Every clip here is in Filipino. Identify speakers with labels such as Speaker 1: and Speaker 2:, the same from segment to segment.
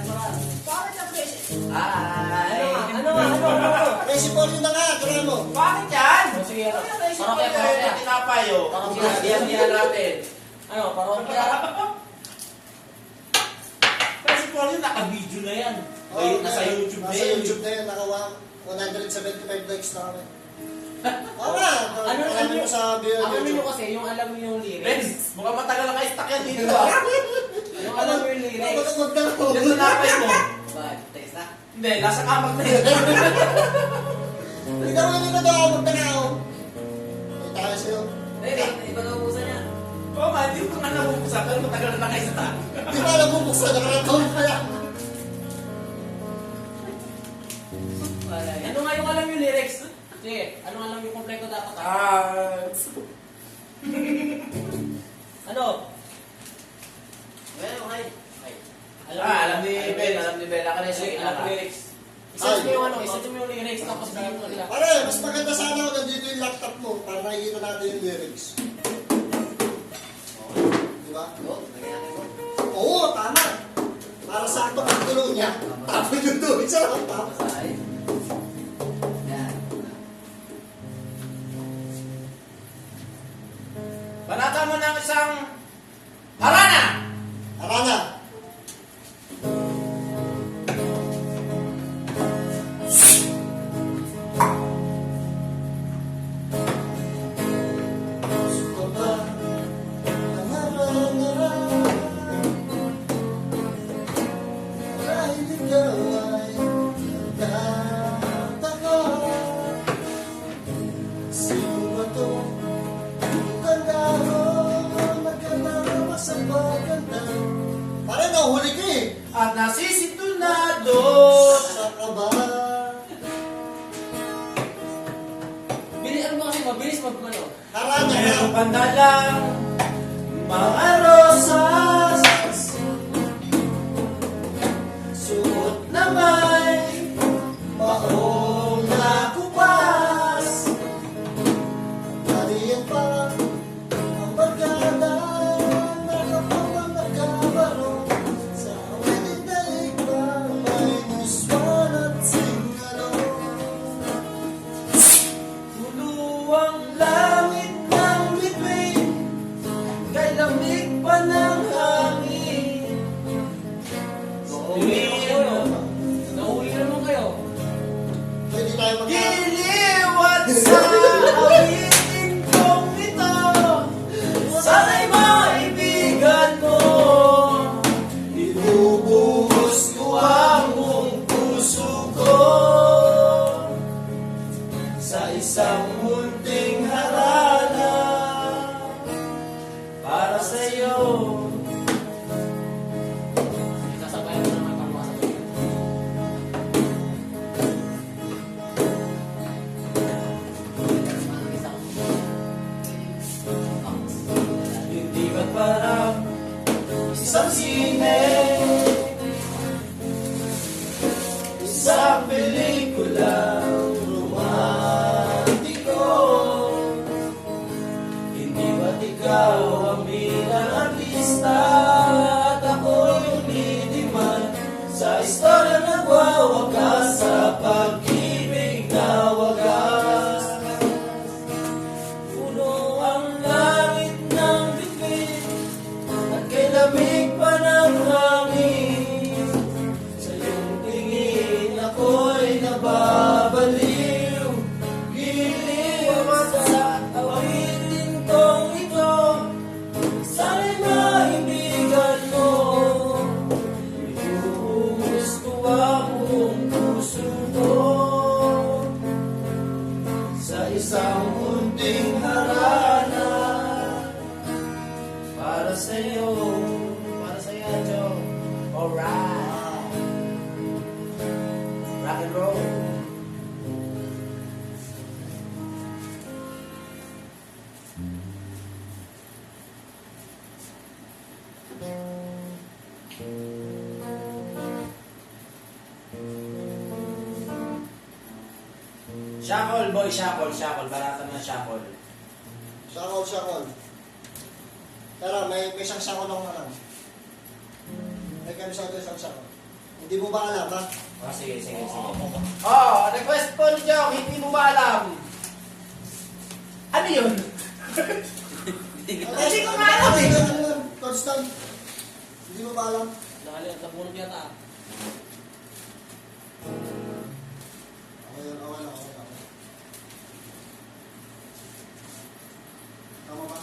Speaker 1: Bakit na Presi?
Speaker 2: Ay!
Speaker 1: Ano?
Speaker 3: Presi Paul yun na nga, try mo.
Speaker 2: Bakit yan?
Speaker 1: Sige, ano?
Speaker 2: Parang kaya tinapay oh. Parang diyan natin.
Speaker 1: Ano, parokya?
Speaker 2: Kasi po yun, naka-video na yan. Nasa YouTube na
Speaker 3: Nasa
Speaker 2: yun.
Speaker 3: YouTube na yun, naka 175 likes na kami. Oo nga, alam mo sa video.
Speaker 1: Ang ano nyo kasi, yung alam mo yung lyrics.
Speaker 2: Friends, mukhang matagal na kayo stuck yan dito ah.
Speaker 1: Yung alam mo yung lyrics.
Speaker 3: Huwag na ako.
Speaker 2: Yung tinapay mo.
Speaker 1: Bakit? Text na?
Speaker 2: Hindi, nasa kamag na yun.
Speaker 3: Ikaw hindi ko daw magtanao. May tayo sa'yo.
Speaker 1: Hindi, iba na ubusan niya.
Speaker 2: Oo nga, hindi ko nga nabubusan, pero matagal na kayo stuck.
Speaker 3: Di ba alam mo buksan, nakarataon pa lang.
Speaker 1: Ano nga yung alam yung lyrics? Sige, ano alam yung kompleto dapat? Ano? Well, okay.
Speaker 2: Alam ni Ben, alam ni Ben. Ako na
Speaker 1: Sige,
Speaker 2: yung
Speaker 1: alam yung lyrics. Isa mo yung ano, isa mo yung lyrics tapos bigyan mo nila.
Speaker 3: Pare, mas maganda sana kung nandito yung laptop mo para nakikita natin yung lyrics. Di ba? Oo, tama. Para sakto ang tulong niya. Tapos yung tulong sa laptop.
Speaker 2: Banata mo ng isang harana!
Speaker 3: Arana. Gusto ba ang harana? Dahil ikaw ay tataka. Sino ba to? Ganda mo, maganda mo sa maganda. Parang nahuli ka eh.
Speaker 2: At nasisintunado.
Speaker 3: Sa kaba.
Speaker 1: Bilis, ano ba kasi mabilis mag-ano?
Speaker 3: Harana na.
Speaker 2: Meron banda lang mga rosas. Suot na may
Speaker 3: Maong nakupas. Nariyan pa ang barkada. Nakapawang nagkabaro. Sa wedding daig pa may muswan at singalo.
Speaker 2: tuluwang langit ng bituin. Kay lamig pa ng hangin.
Speaker 1: Nauwi naman kayo.
Speaker 3: Pwede tayo
Speaker 2: Giliwat sa awitin kong ito. Sana'y maibigan mo. Ibubuhos ko ang buong puso ko sa isang munting harana para sa'yo.
Speaker 1: Sasabayan mo naman pang masa.
Speaker 2: Hindi ba't parang isang sine, isang pelikulang romantiko? Hindi ba't ikaw ang bilang artista at ako'y umidiman sa istorya nagwawakas sa pag-ibig na wagas? Puno ang langit ng bituin at kay lamig pa ng hangin. Sa iyong tingin ako'y nababaliw. Giliw sa awitin kong ito. Sana'y maibigan mo. Ibuhos ko ang buong puso ko sa isang munting harana para sa'yo. Para sa'yo, Joe. Alright. Rock and roll. Shackle, boy, shackle, shackle. Barata na shackle.
Speaker 3: Sakol. Tara, may isang sakol lang na lang. May kami sa ito isang sakol. Hindi mo ba alam, ha?
Speaker 1: Ah, sige. Request po ni Jong, hindi mo ba alam? Ano yun? Hindi ko nga alam eh.
Speaker 3: Constant. Hindi mo ba alam?
Speaker 1: Nabulog yata.
Speaker 3: Okay lang. Tama ba?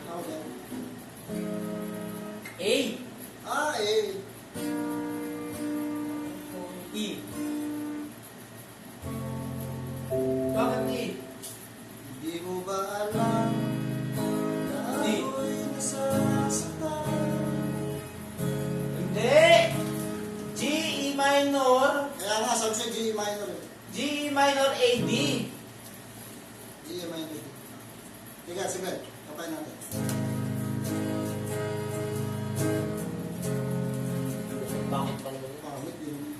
Speaker 3: Tama ba?
Speaker 1: A.
Speaker 3: Ah, eh.
Speaker 1: E. Bakit E?
Speaker 3: Hindi mo ba alam na
Speaker 1: Di.
Speaker 3: ako'y nasasaktan?
Speaker 1: Hindi! G, E minor,
Speaker 3: Kaya nga, sabi siya G minor eh.
Speaker 1: G, E minor, A, D.
Speaker 3: G minor. Tiga, sige. Kapay natin.
Speaker 1: Bakit pa naman?
Speaker 3: Pangit yun.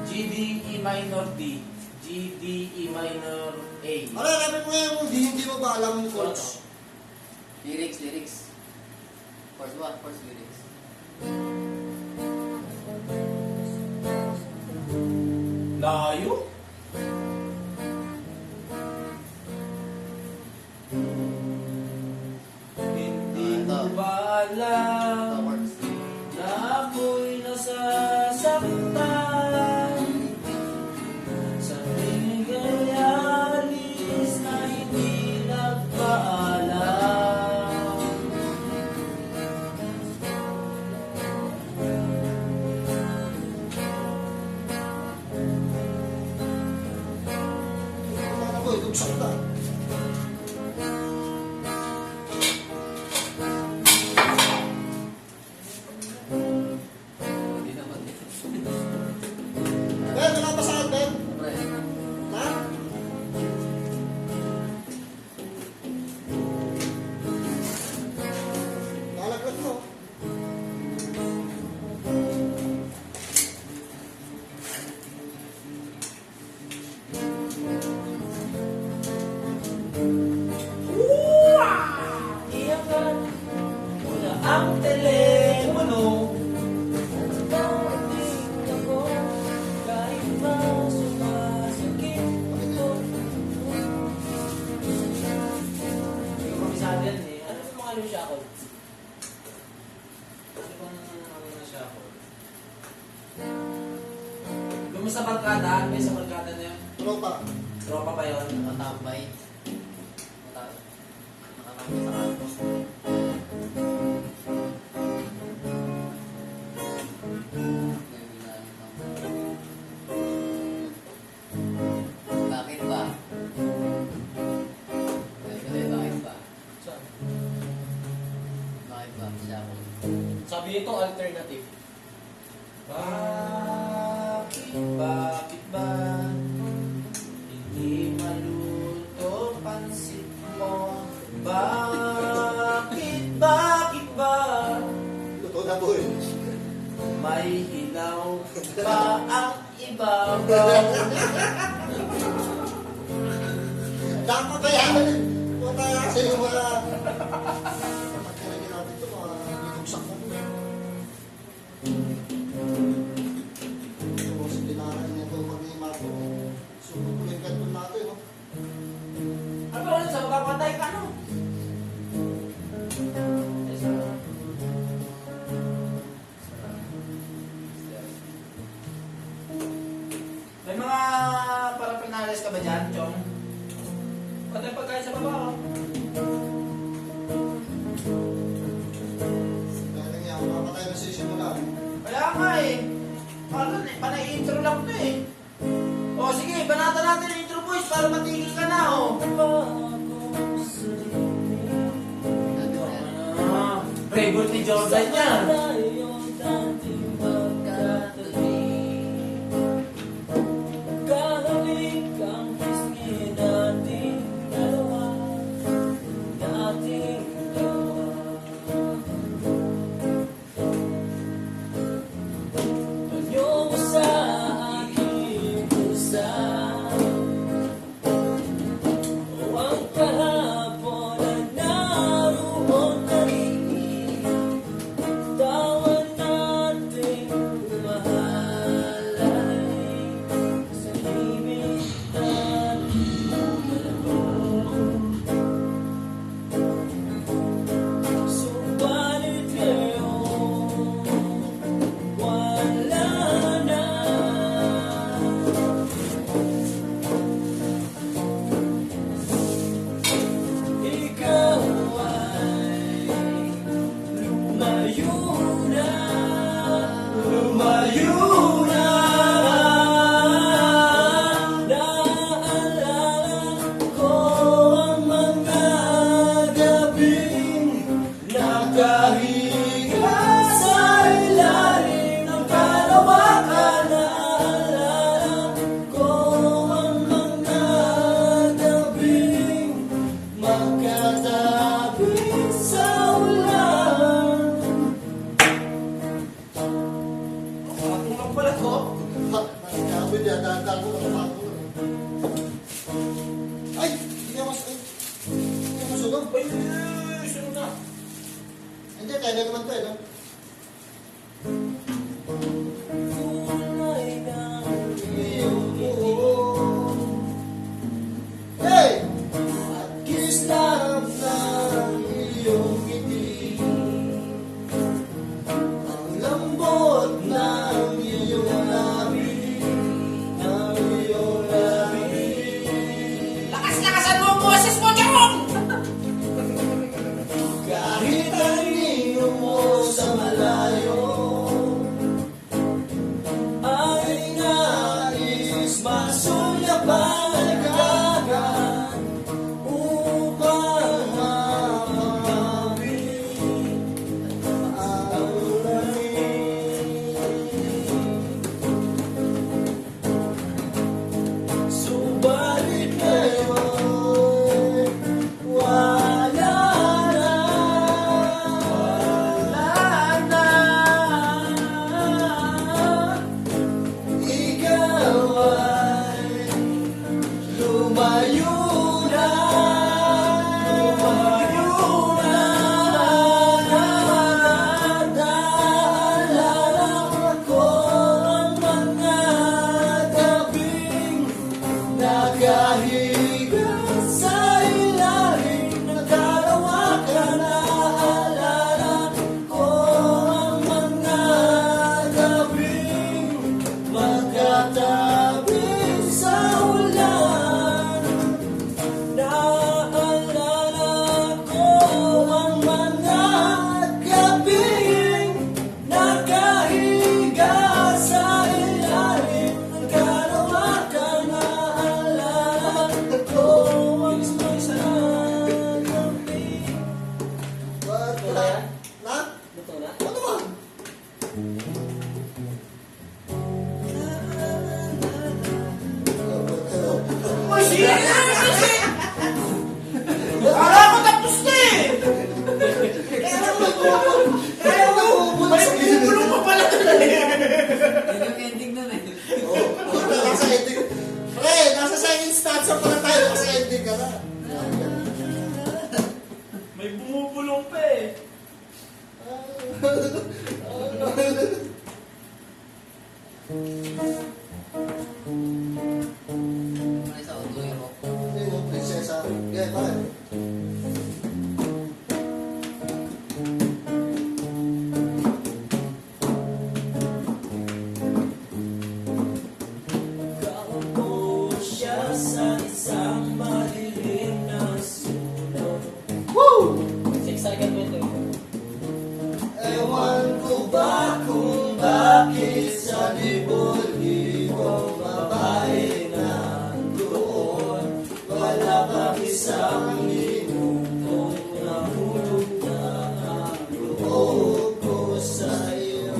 Speaker 1: G, D, E minor, D. G, D, E minor, A.
Speaker 3: Ano, sabi mo nga yung hindi mo ba alam yung chords?
Speaker 4: Lyrics. First one, first lyrics.
Speaker 1: Layo? Hindi mo ba alam
Speaker 4: Words.
Speaker 1: na ako'y nasasaktan sa pinagayalis na hindi nagpaalam?
Speaker 3: Ano ko, itugsak na.
Speaker 4: Hindi naman.
Speaker 3: Ben, wala pa sa akin, Ben.
Speaker 4: Pre.
Speaker 3: Ha? Lalaglag mo.
Speaker 1: Iyakan mo na ang telepono. Bakit ako kahit ba sumasakit ito? Hindi ko mabisado yan eh. Ano yung mga lusyakol? Ano bang mga lusyakol? Yung sa barkada, ano yung sa barkada na yun?
Speaker 3: Tropa.
Speaker 1: Tropa ba yun?
Speaker 4: Nakatambay. Nakatambay sa campus. Bakit ba? Bakit ba?
Speaker 1: Saan?
Speaker 4: Bakit ba? Siya ako.
Speaker 1: Sabi nito alternative. Bakit ba hindi maluto pansit mo? Bakit ba
Speaker 3: Luto na po eh.
Speaker 1: may hilaw pa ang ibabaw?
Speaker 3: Dapat ba yan? Punta kasi yung mga... Pagkalagyan natin ito, mga itugsak na po. Ito po, si Dinara niya ito, pag-iima po. Sumunod po yung kanton natin, no?
Speaker 1: Ano ba sa magpapatay ka no? May mga paraphernalia ka ba dyan, Chong? Patay pagkain sa baba, oh.
Speaker 3: Kaya niya, mapatay na session mo lang.
Speaker 1: Kaya nga eh. Ano, panay-intro lang to eh. O sige, banatan natin ang intro boys para matigil ka na, oh. Favorite ni Jordan yan.
Speaker 3: tenga naman to eh, no? Hey! At kislap ng iyong ngiti, ang lambot ng iyong labi, ng iyong labi.
Speaker 1: Lakas-lakasan mo ang boses mo, Chong!
Speaker 3: Kahit anino mo sa malayo, ay nais masulyapan ka upang mapangawin ang langit. Subalit ngayon, wala na. Ikaw ay lumayo na. Naalala ko ang mga gabing nakahiga sa ilalim ng kalawakan. Naalala ko ang mga gabing magkatabi sa ulan. Naalala ko ang mga gabing nakahiga sa ilalim ng kalawakan. Naalala ko ang mga gabing. Na?
Speaker 4: Luto na?
Speaker 3: Ano ba?
Speaker 1: Uy, sige! Akala ko tapos na eh!
Speaker 3: Kaya mo
Speaker 1: May bumulong pa pala talaga eh!
Speaker 4: Yun yung ending nun eh.
Speaker 3: nasa ending. Pre, nasa second stanza pa na tayo. Nasa ending ka na.
Speaker 1: May bumubulong pa eh!
Speaker 4: May sa auto yung rock.
Speaker 3: Hindi mo, prinsesa. Yeah, pare. Kaupo siya sa isang malilim na sulok. Woo!
Speaker 4: 6 second window.
Speaker 3: Ewan ko ba kung bakit sa libol-libong babae nandoon, wala pang isang minutong nahulog na ang loob ko sa iyo.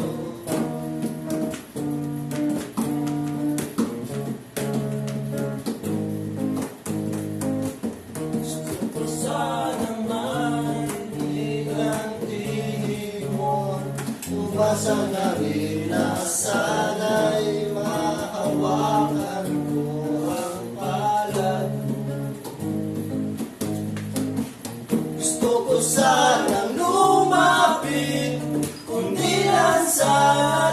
Speaker 3: Gusto ko sanang marinig ang tinig mo, umasa na rin na sana'y mahawakan ko ang palad. Gusto ko sanang lumapit, kundi lang sa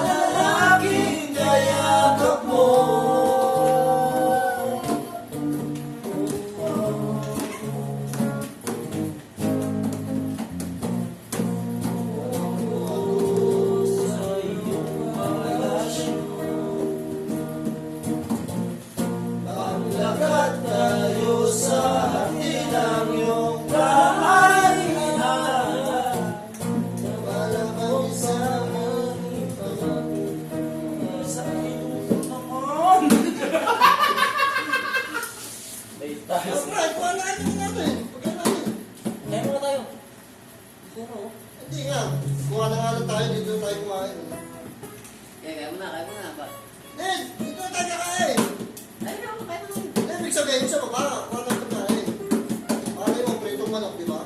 Speaker 3: lalaking kayakap mo. Sa iyong palasyo, maglakad tayo sa hati ng iyong kaayaan. Na walang ang isang
Speaker 1: Sa minuto naman!
Speaker 4: Late tayo.
Speaker 3: Alright, kuha natin natin. Pagka natin.
Speaker 4: Kaya muna tayo. Siguro.
Speaker 3: Hindi nga. Kuha na nga lang tayo, dito tayo kumain.
Speaker 4: Kaya muna ba?
Speaker 3: Then, dito tayo kakain.
Speaker 4: Ay, ako kaya naman.
Speaker 3: Ibig sabihin sa baba, kuha na tayo. Para yung pritong manok, di ba?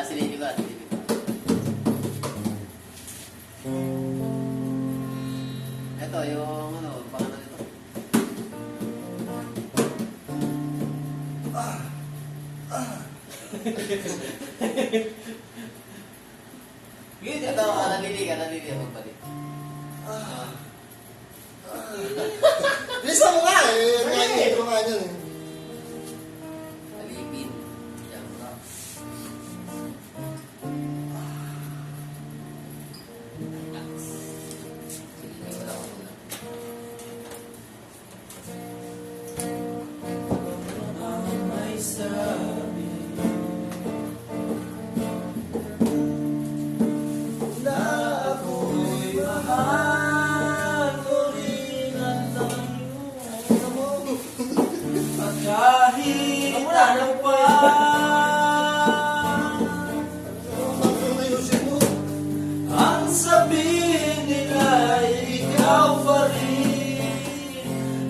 Speaker 4: Silipin ko. Ito, yung ano, pangalan nito. Nadili ka magbalik.
Speaker 3: Bilisan mo nga eh. Mga intro nga yun eh.
Speaker 4: Alipin. Yan ka. Sige, may wala ko muna.
Speaker 1: May sabi na ako'y mahal ko rin ang tayo. At kahit ano pa ang sabihin nila, ikaw pa rin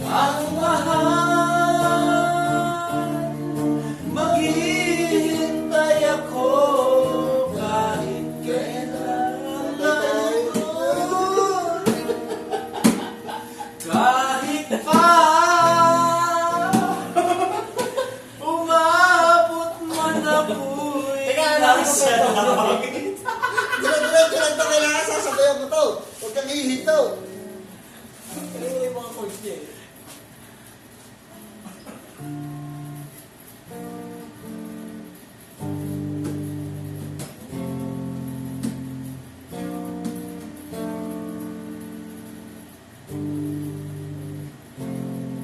Speaker 1: ang mahal. Maghihintay ako kahit kailan. Kahit pa umabot man ako'y nasa langit.
Speaker 3: Diretso lang ito kailangan sasabayan ko to. Huwag kang hihito.
Speaker 1: Ano yung mga chords niya eh?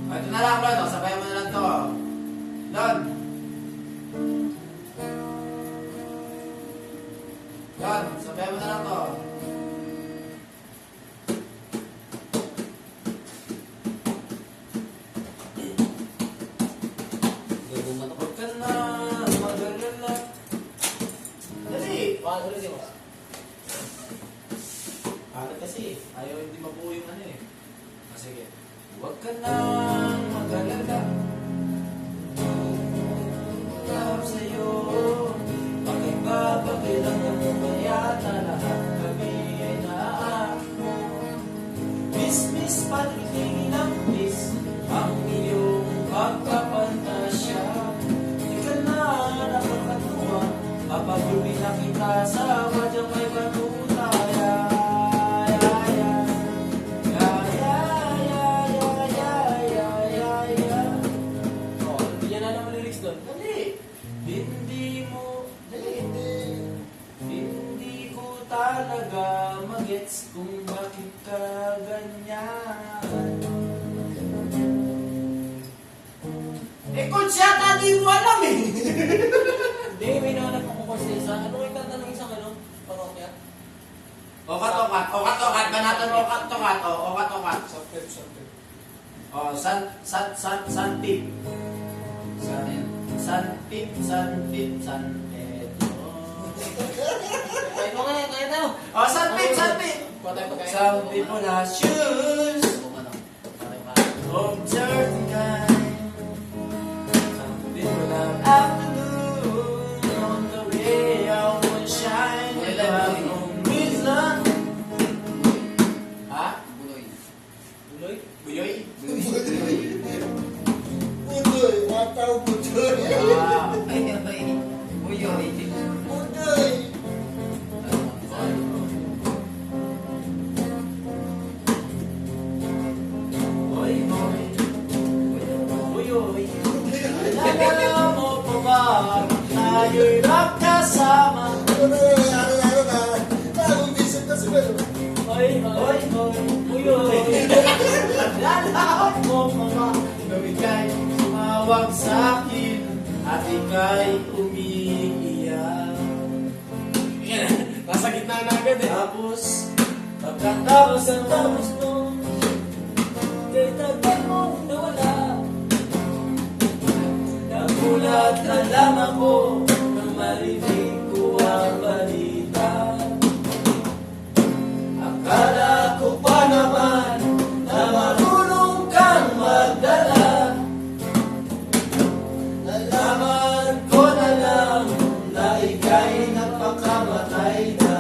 Speaker 1: Ito na lang, Lon. O, sabayan mo na lang to. Lon. Lon, sabayan mo na lang to.
Speaker 4: Guguman ako.
Speaker 1: Huwag ka na mag-alala. Dali.
Speaker 4: Paano ulit yun?
Speaker 1: Bakit kasi? Ayaw hindi mabuo yung ano eh. Ah, sige. Huwag ka na mag-alala. Tawag sa'yo. Pakipapabilang mo ba yata lahat kami ay naaako. Miss, patingin ang miss ang iyong pagkapantasya. Di ka na nakakatuwa. Papagulin na kita sa wadyang may batuta. Hindi ko talaga magets kung bakit ka ganyan. Eh, kung siya di mo alam eh.
Speaker 2: Hindi, may nahanap ako ko sa isa. Ano yung kanta ng isang ano? Parokya?
Speaker 1: Okat. Banatan mo okat. Okat.
Speaker 3: Subtip.
Speaker 1: Oh, santip. Santip.
Speaker 2: Kaya mo nga, kaya tayo.
Speaker 1: Oh, santip.
Speaker 2: Patay pa kayo.
Speaker 1: Some people have shoes
Speaker 4: Guguman ako. Parang pa.
Speaker 1: of certain kind. Some people have afternoon on the way out will shine. They have no reason. Ha?
Speaker 4: Buloy.
Speaker 2: Buloy?
Speaker 1: Buyoy?
Speaker 3: Budoy. Mataw budoy.
Speaker 1: Ah.
Speaker 4: Ay, buyoy.
Speaker 3: Budoy.
Speaker 1: Oy, oy. Buyoy. Alala mo pa ba tayo'y magkasama?
Speaker 3: Ano na. Bagong visit na si Melo.
Speaker 1: Oy, buyoy. Alala mo pa ba nung ika'y sumawag sa'kin at ika'y umiiyak?
Speaker 2: Nasa gitna na agad eh.
Speaker 1: Tapos, pagkatapos ang tapos mo, kay tagal mong nawala. Nagulat na lang ako nang marinig ko ang balita. Akala ko pa naman na marunong kang magdala. Nalaman ko na lang na ika'y napakamatay na.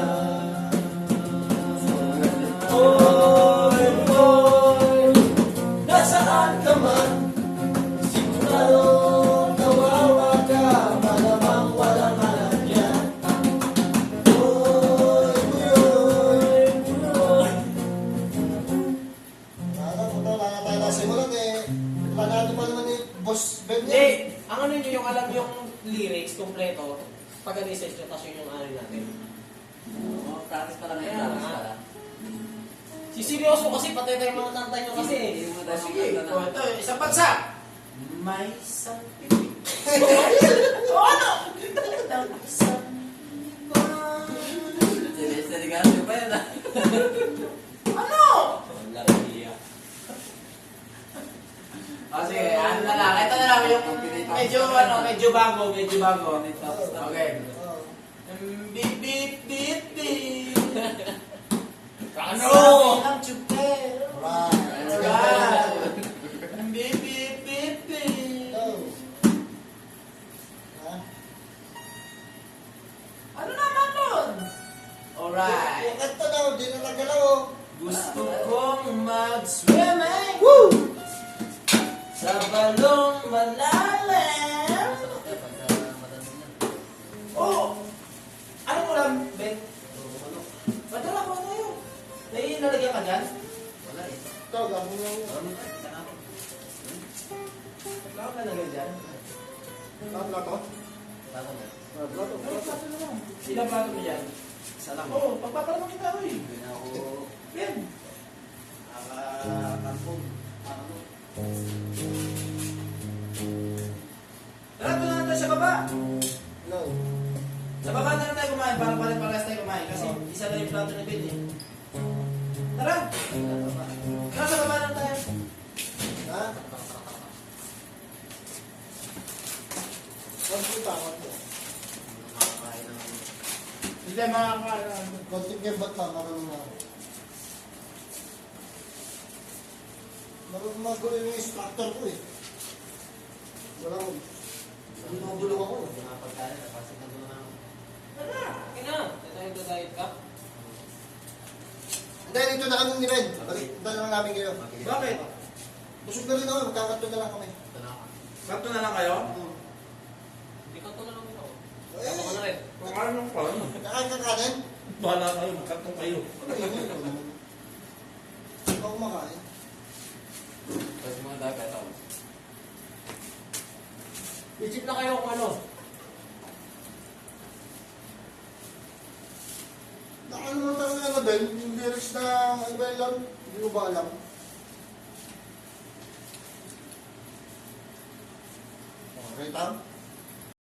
Speaker 1: Oy, nasaan ka man? Sigurado kawawa ka, malamang walang alam
Speaker 3: Panalo pa naman ni Boss Ben
Speaker 2: Hindi,
Speaker 3: yan.
Speaker 2: ang ano nyo yung alam yung lyrics, kompleto, pag-research nyo, tapos yun yung ano natin.
Speaker 4: Oh, practice pa lang yun.
Speaker 2: Kaya
Speaker 4: Practice
Speaker 2: nga.
Speaker 4: pa lang.
Speaker 2: Seryoso kasi, patay tayo mga tantay nyo kasi.
Speaker 4: Hindi mo tayo
Speaker 1: Sige,
Speaker 4: maganda
Speaker 1: o
Speaker 4: na.
Speaker 1: ito, isang bansa. May isang pipi. O ano? Ng isang
Speaker 4: Delikado pa yan ah.
Speaker 1: ano?
Speaker 2: Wala niya.
Speaker 1: O sige, ano na lang. Ito na lang yung medyo bago, medyo bago. Okay.
Speaker 3: Oo.
Speaker 1: Beep, beep, beep, beep.
Speaker 2: Ano?
Speaker 1: Sabi ng tsuper.
Speaker 3: Right.
Speaker 1: Alright. Beep, beep, beep, beep.
Speaker 3: Go. Ha?
Speaker 1: Ano naman nun? Alright.
Speaker 3: Yung kanta daw, di na nagalaw. Oh.
Speaker 1: Gusto kong mag-swimming sa balong malalim. Oh! Ano mo lang, Ben? Padala ko na yun. May nalagyan ka dyan?
Speaker 4: Wala eh.
Speaker 3: Ito, gabo lang yun.
Speaker 4: Ano ba? Saan ako?
Speaker 1: Wala ka nalagyan dyan?
Speaker 3: Plato?
Speaker 4: Plato na.
Speaker 3: Plato.
Speaker 1: Ay, plato na lang. Ilang plato mo dyan?
Speaker 4: Isa lang.
Speaker 1: Oo, pagpapala mo kita ko eh.
Speaker 4: Hindi na ako
Speaker 1: Ben.
Speaker 4: nakakampong. Ano?
Speaker 1: Tara, doon na tayo sa baba.
Speaker 3: No.
Speaker 1: Sa baba na lang tayo kumain para pares tayo kumain kasi isa na yung plato ni Ben eh. Tara! Tara, sa baba na lang tayo.
Speaker 3: Ha? Saan po takot mo?
Speaker 4: Makakain ng
Speaker 1: Hindi, makakain.
Speaker 3: Konting gembat lang, marunong na ako. Marunong magulo yung instructor ko eh. Walang... Binubulong ako.
Speaker 4: mga pagkain. Napasok na doon ako.
Speaker 1: Tara!
Speaker 2: Okay na, ito yung diet ka.
Speaker 3: Hindi, dito na kami ni Ben. Baliktad na lang namin kayo.
Speaker 1: Bakit?
Speaker 3: Busog na rin ako, magkakato na lang kami.
Speaker 4: Ito na ako.
Speaker 1: Sakto na lang kayo?
Speaker 2: Hindi ka tulad ng ito.
Speaker 3: Eh,
Speaker 2: Ako na rin.
Speaker 1: Kung ano nung pa,
Speaker 3: kakain ka kanin?
Speaker 1: bahala kayo, magkantong kayo.
Speaker 3: Ano yun? Hindi ako kumakain.
Speaker 4: Tapos mga dagat ako.
Speaker 2: Isip na kayo kung ano.
Speaker 3: Ano naman tayo ano Ben? Yung lyrics na ano ba yun lang? Hindi ko ba alam? Okay, Tam?